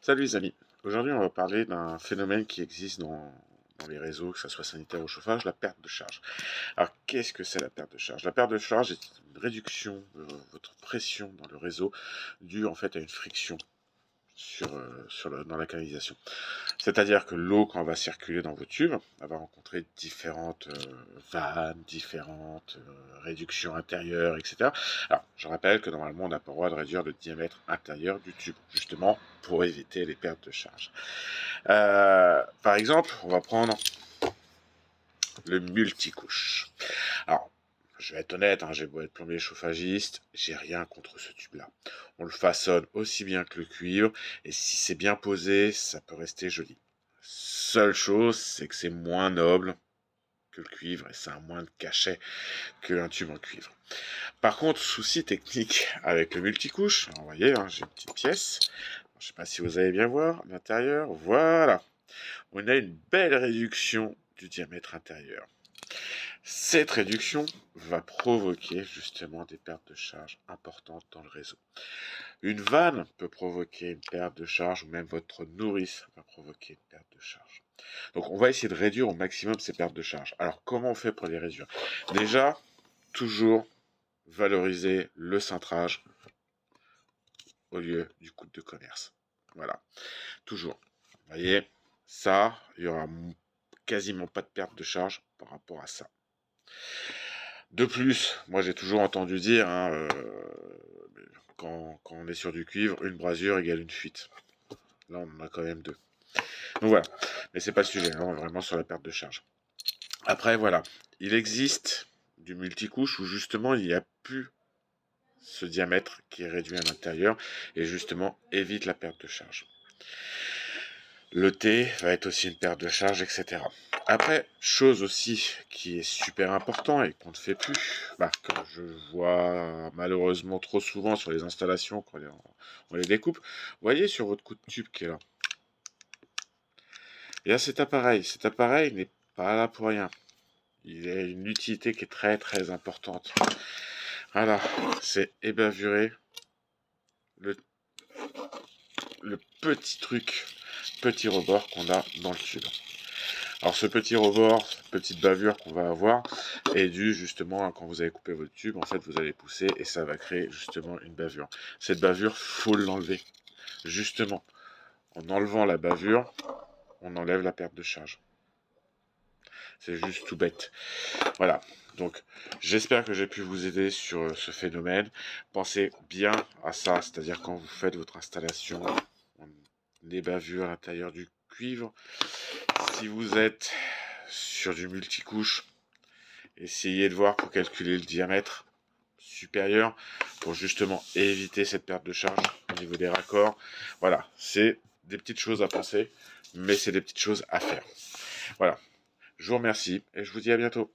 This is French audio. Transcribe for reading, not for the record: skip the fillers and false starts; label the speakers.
Speaker 1: Salut les amis, aujourd'hui on va parler d'un phénomène qui existe dans les réseaux, que ce soit sanitaire ou chauffage, la perte de charge. Alors qu'est-ce que c'est la perte de charge? La perte de charge est une réduction de votre pression dans le réseau due en fait à une friction dans la canalisation. C'est-à-dire que l'eau, quand elle va circuler dans vos tubes, elle va rencontrer différentes vannes, différentes réductions intérieures, etc. Alors, je rappelle que normalement, on n'a pas le droit de réduire le diamètre intérieur du tube, justement pour éviter les pertes de charge. Par exemple, on va prendre le multicouche. Alors, je vais être honnête, j'ai beau être plombier chauffagiste, j'ai rien contre ce tube-là. On le façonne aussi bien que le cuivre, et si c'est bien posé, ça peut rester joli. Seule chose, c'est que c'est moins noble que le cuivre, et ça a moins de cachet qu'un tube en cuivre. Par contre, souci technique avec le multicouche, vous voyez, j'ai une petite pièce, je ne sais pas si vous allez bien voir l'intérieur, voilà. On a une belle réduction du diamètre intérieur. Cette réduction va provoquer justement des pertes de charge importantes dans le réseau. Une vanne peut provoquer une perte de charge, ou même votre nourrice va provoquer une perte de charge. Donc on va essayer de réduire au maximum ces pertes de charge. Alors comment on fait pour les réduire? Déjà, toujours valoriser le cintrage au lieu du coude de commerce. Voilà, toujours. Vous voyez, ça, il y aura quasiment pas de perte de charge par rapport à ça. De plus, moi j'ai toujours entendu dire, quand on est sur du cuivre, une brasure égale une fuite. Là, on en a quand même deux. Donc voilà, mais c'est pas le sujet, là, on est vraiment sur la perte de charge. Après, voilà, il existe du multicouche où justement il n'y a plus ce diamètre qui est réduit à l'intérieur et justement évite la perte de charge. Le T va être aussi une perte de charge, etc. Après, chose aussi qui est super important et qu'on ne fait plus, que je vois malheureusement trop souvent sur les installations quand on les découpe, vous voyez sur votre coup de tube qui est là. Et là, cet appareil n'est pas là pour rien. Il a une utilité qui est très très importante. Voilà, c'est ébavurer le petit rebord qu'on a dans le tube. Alors ce petit rebord, cette petite bavure qu'on va avoir est due justement quand vous avez coupé votre tube, en fait vous allez pousser et ça va créer justement une bavure. Cette bavure, faut l'enlever. Justement, en enlevant la bavure, on enlève la perte de charge. C'est juste tout bête. Voilà, donc j'espère que j'ai pu vous aider sur ce phénomène. Pensez bien à ça, c'est-à-dire quand vous faites votre installation, des bavures à l'intérieur du cuivre. Si vous êtes sur du multicouche, essayez de voir pour calculer le diamètre supérieur pour justement éviter cette perte de charge au niveau des raccords. Voilà, c'est des petites choses à penser, mais c'est des petites choses à faire. Voilà, je vous remercie et je vous dis à bientôt.